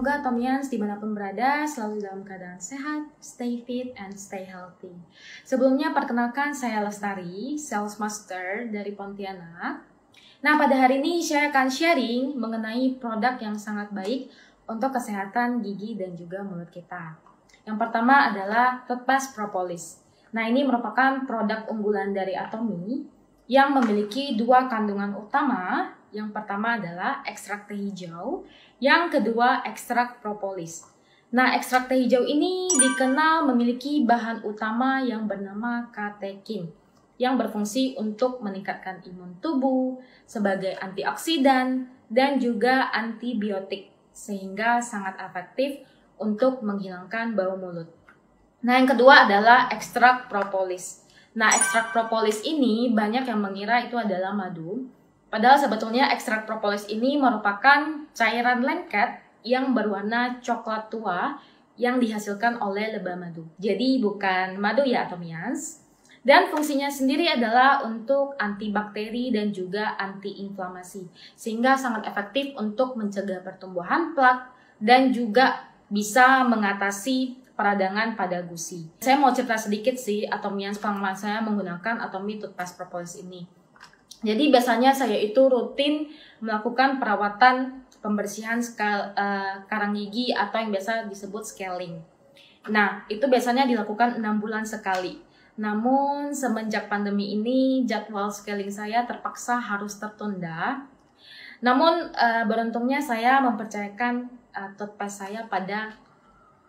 Semoga Atomians dimanapun berada selalu dalam keadaan sehat, stay fit, and stay healthy. Sebelumnya perkenalkan saya Lestari, Sales Master dari Pontianak. Nah, pada hari ini saya akan sharing mengenai produk yang sangat baik untuk kesehatan gigi dan juga mulut kita. Yang pertama adalah Toothpaste Propolis. Nah, ini merupakan produk unggulan dari Atomi yang memiliki dua kandungan utama. Yang pertama adalah ekstrak teh hijau, yang kedua ekstrak propolis. Nah, ekstrak teh hijau ini dikenal memiliki bahan utama yang bernama katekin, yang berfungsi untuk meningkatkan imun tubuh sebagai antioksidan dan juga antibiotik, sehingga sangat efektif untuk menghilangkan bau mulut. Nah, yang kedua adalah ekstrak propolis. Nah, ekstrak propolis ini banyak yang mengira itu adalah madu. Padahal sebetulnya ekstrak propolis ini merupakan cairan lengket yang berwarna coklat tua yang dihasilkan oleh lebah madu. Jadi bukan madu ya Atomians. Dan fungsinya sendiri adalah untuk antibakteri dan juga antiinflamasi. Sehingga sangat efektif untuk mencegah pertumbuhan plak dan juga bisa mengatasi peradangan pada gusi. Saya mau cerita sedikit sih Atomians pengalaman saya menggunakan Atomi Toothpaste Propolis ini. Jadi biasanya saya itu rutin melakukan perawatan pembersihan karang gigi atau yang biasa disebut scaling. Nah, itu biasanya dilakukan 6 bulan sekali. Namun semenjak pandemi ini jadwal scaling saya terpaksa harus tertunda. Namun beruntungnya saya mempercayakan toothpaste saya pada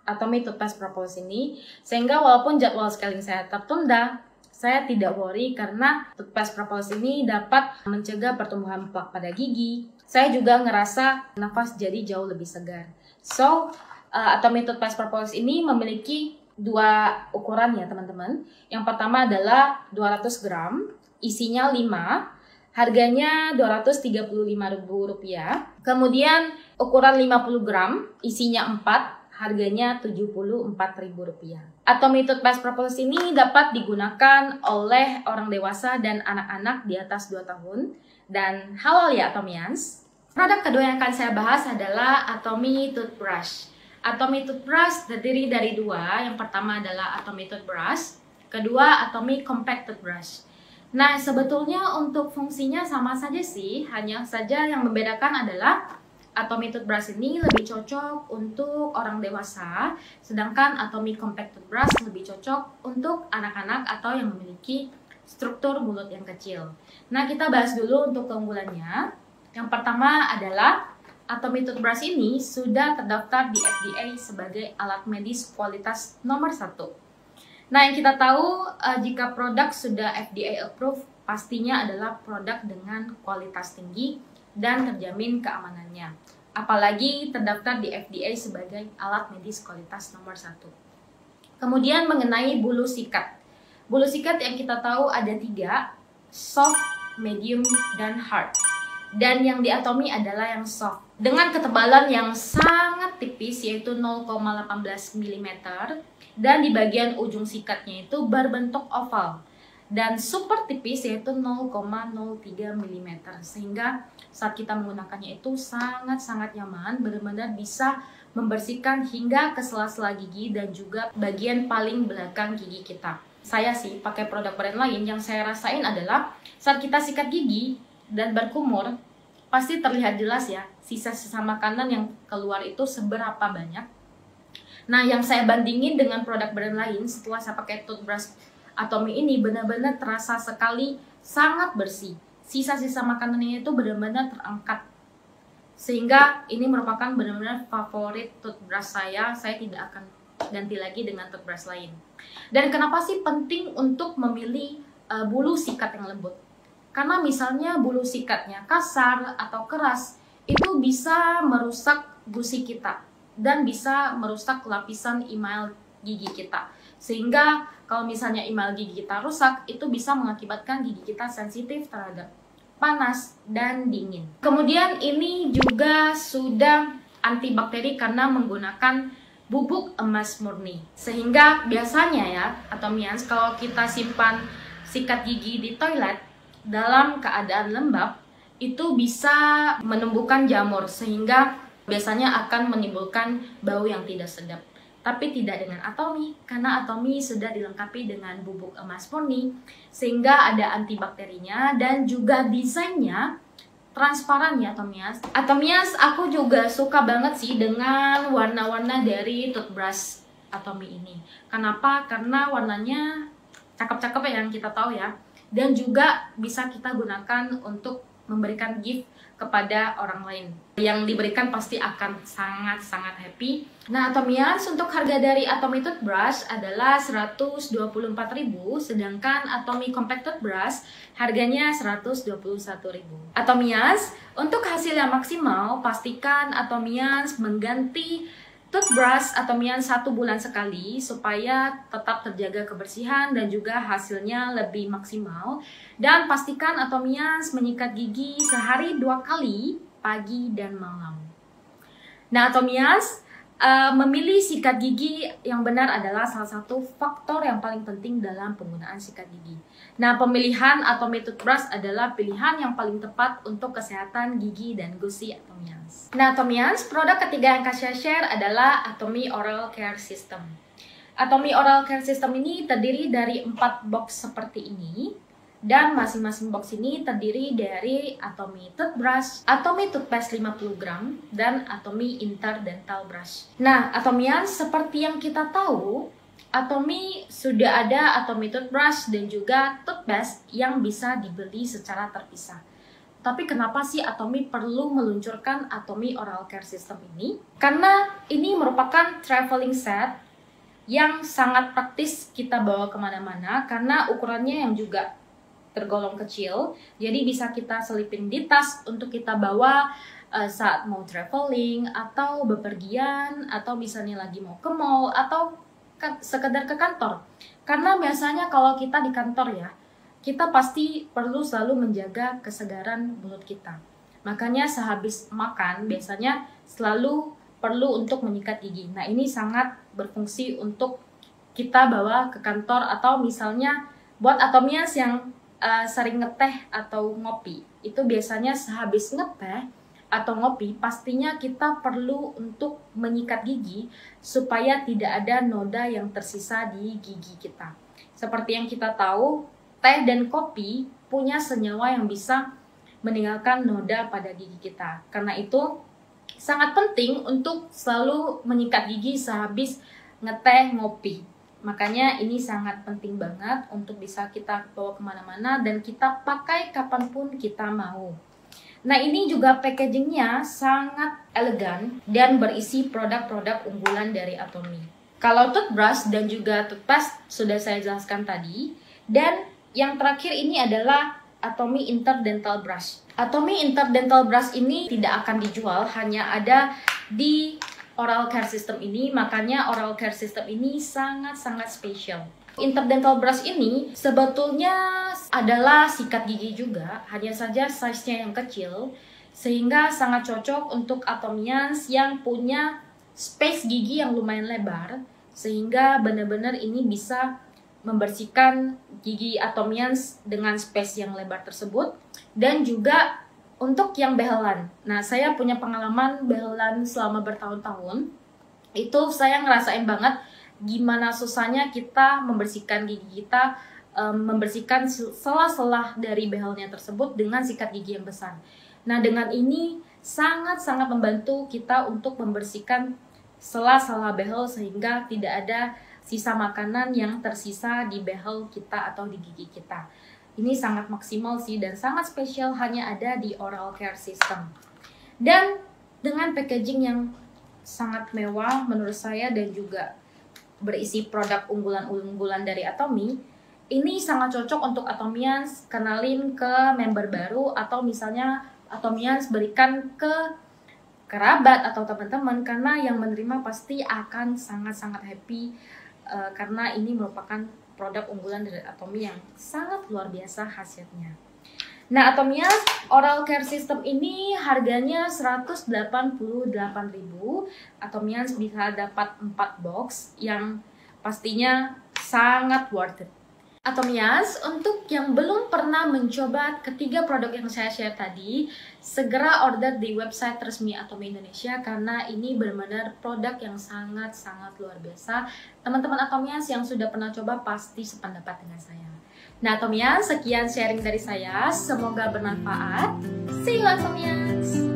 Atomi Toothpaste Propolis ini, sehingga walaupun jadwal scaling saya tertunda, saya tidak worry karena Toothpaste Propolis ini dapat mencegah pertumbuhan plak pada gigi. Saya juga ngerasa nafas jadi jauh lebih segar. So, Atomi Toothpaste Propolis ini memiliki dua ukuran ya teman-teman. Yang pertama adalah 200 gram, isinya 5, harganya Rp235.000. Kemudian ukuran 50 gram, isinya 4, harganya Rp74.000. Atomi Toothpaste Propolis ini dapat digunakan oleh orang dewasa dan anak-anak di atas 2 tahun dan halal ya Atomians. Produk kedua yang akan saya bahas adalah Atomi Toothbrush. Atomi Toothbrush terdiri dari dua. Yang pertama adalah Atomi Toothbrush, kedua Atomi Compact Toothbrush. Nah, sebetulnya untuk fungsinya sama saja sih, hanya saja yang membedakan adalah Atomi Toothbrush ini lebih cocok untuk orang dewasa, sedangkan Atomi Compact Toothbrush lebih cocok untuk anak-anak atau yang memiliki struktur mulut yang kecil. Nah, kita bahas dulu untuk keunggulannya. Yang pertama adalah Atomi Toothbrush ini sudah terdaftar di FDA sebagai alat medis kualitas nomor 1. Nah, yang kita tahu jika produk sudah FDA approved, pastinya adalah produk dengan kualitas tinggi dan terjamin keamanannya. Apalagi terdaftar di FDA sebagai alat medis kualitas nomor 1. Kemudian mengenai bulu sikat. Bulu sikat yang kita tahu ada 3, soft, medium, dan hard. Dan yang di Atomi adalah yang soft. Dengan ketebalan yang sangat tipis yaitu 0,18 mm dan di bagian ujung sikatnya itu berbentuk oval. Dan super tipis yaitu 0,03 mm, sehingga saat kita menggunakannya itu sangat-sangat nyaman, benar-benar bisa membersihkan hingga ke sela-sela gigi dan juga bagian paling belakang gigi kita. Saya sih pakai produk brand lain, yang saya rasain adalah saat kita sikat gigi dan berkumur, pasti terlihat jelas ya sisa-sisa makanan yang keluar itu seberapa banyak. Nah, yang saya bandingin dengan produk brand lain setelah saya pakai toothbrush Atomi ini benar-benar terasa sekali sangat bersih. Sisa-sisa makanannya itu benar-benar terangkat. Sehingga ini merupakan benar-benar favorit toothbrush saya. Saya tidak akan ganti lagi dengan toothbrush lain. Dan kenapa sih penting untuk memilih bulu sikat yang lembut? Karena misalnya bulu sikatnya kasar atau keras, itu bisa merusak gusi kita dan bisa merusak lapisan email gigi kita. Sehingga kalau misalnya email gigi kita rusak, itu bisa mengakibatkan gigi kita sensitif terhadap panas dan dingin. Kemudian ini juga sudah antibakteri karena menggunakan bubuk emas murni. Sehingga biasanya ya, Atomians, kalau kita simpan sikat gigi di toilet dalam keadaan lembab, itu bisa menumbuhkan jamur sehingga biasanya akan menimbulkan bau yang tidak sedap. Tapi tidak dengan Atomy, karena Atomy sudah dilengkapi dengan bubuk emas murni, sehingga ada antibakterinya dan juga desainnya transparan ya Atomias. Atomias aku juga suka banget sih dengan warna-warna dari toothbrush Atomy ini. Kenapa? Karena warnanya cakep-cakep ya, yang kita tahu ya. Dan juga bisa kita gunakan untuk memberikan gift kepada orang lain. Yang diberikan pasti akan sangat-sangat happy. Nah, Atomians, untuk harga dari Atomy Toothbrush adalah 124.000, sedangkan Atomy Compact Toothbrush harganya 121.000. Atomians, untuk hasil yang maksimal, pastikan Atomians mengganti toothbrush Atomians 1 bulan sekali supaya tetap terjaga kebersihan dan juga hasilnya lebih maksimal. Dan pastikan Atomians menyikat gigi sehari 2 kali, pagi dan malam. Nah, Atomians, memilih sikat gigi yang benar adalah salah satu faktor yang paling penting dalam penggunaan sikat gigi. Nah, pemilihan Atomy Toothbrush adalah pilihan yang paling tepat untuk kesehatan gigi dan gusi Atomians. Nah, Atomians, produk ketiga yang Kasia share adalah Atomy Oral Care System. Atomy Oral Care System ini terdiri dari 4 box seperti ini. Dan masing-masing box ini terdiri dari Atomy Toothbrush, Atomy Toothpaste 50 gram, dan Atomy Interdental Brush. Nah, Atomians, seperti yang kita tahu, Atomy sudah ada Atomy Toothbrush dan juga Toothpaste yang bisa dibeli secara terpisah. Tapi kenapa sih Atomy perlu meluncurkan Atomy Oral Care System ini? Karena ini merupakan traveling set yang sangat praktis kita bawa kemana-mana karena ukurannya yang juga tergolong kecil, jadi bisa kita selipin di tas untuk kita bawa saat mau traveling atau bepergian atau misalnya lagi mau ke mall atau sekedar ke kantor. Karena biasanya kalau kita di kantor ya, kita pasti perlu selalu menjaga kesegaran mulut kita. Makanya sehabis makan biasanya selalu perlu untuk menyikat gigi. Nah, ini sangat berfungsi untuk kita bawa ke kantor atau misalnya buat Atomians yang sering ngeteh atau ngopi, itu biasanya sehabis ngeteh atau ngopi pastinya kita perlu untuk menyikat gigi supaya tidak ada noda yang tersisa di gigi kita. Seperti yang kita tahu, teh dan kopi punya senyawa yang bisa meninggalkan noda pada gigi kita. Karena itu sangat penting untuk selalu menyikat gigi sehabis ngeteh ngopi. Makanya ini sangat penting banget untuk bisa kita bawa kemana-mana dan kita pakai kapanpun kita mau. Nah, ini juga packagingnya sangat elegan dan berisi produk-produk unggulan dari Atomy. Kalau toothbrush dan juga toothpaste sudah saya jelaskan tadi. Dan yang terakhir ini adalah Atomy Interdental Brush. Atomy Interdental Brush ini tidak akan dijual, hanya ada di Oral Care System ini, makanya Oral Care System ini sangat-sangat spesial. Interdental Brush ini sebetulnya adalah sikat gigi juga, hanya saja size-nya yang kecil, sehingga sangat cocok untuk Atomians yang punya space gigi yang lumayan lebar, sehingga benar-benar ini bisa membersihkan gigi Atomians dengan space yang lebar tersebut, dan juga untuk yang behelan. Nah, saya punya pengalaman behelan selama bertahun-tahun. Itu saya ngerasain banget gimana susahnya kita membersihkan gigi kita, membersihkan sela-sela dari behelnya tersebut dengan sikat gigi yang besar. Nah, dengan ini sangat-sangat membantu kita untuk membersihkan sela-sela behel sehingga tidak ada sisa makanan yang tersisa di behel kita atau di gigi kita. Ini sangat maksimal sih dan sangat spesial, hanya ada di Oral Care System. Dan dengan packaging yang sangat mewah menurut saya dan juga berisi produk unggulan-unggulan dari Atomy, ini sangat cocok untuk Atomians kenalin ke member baru atau misalnya Atomians berikan ke kerabat atau teman-teman, karena yang menerima pasti akan sangat-sangat happy karena ini merupakan produk unggulan dari Atomy yang sangat luar biasa khasiatnya. Nah, Atomians Oral Care System ini harganya 188.000. Atomians bisa dapat 4 box yang pastinya sangat worth it. Atomians, untuk yang belum pernah mencoba ketiga produk yang saya share tadi, segera order di website resmi Atomi Indonesia karena ini benar-benar produk yang sangat-sangat luar biasa. Teman-teman Atomians yang sudah pernah coba pasti sependapat dengan saya. Nah Atomians, sekian sharing dari saya, semoga bermanfaat. See you Atomians!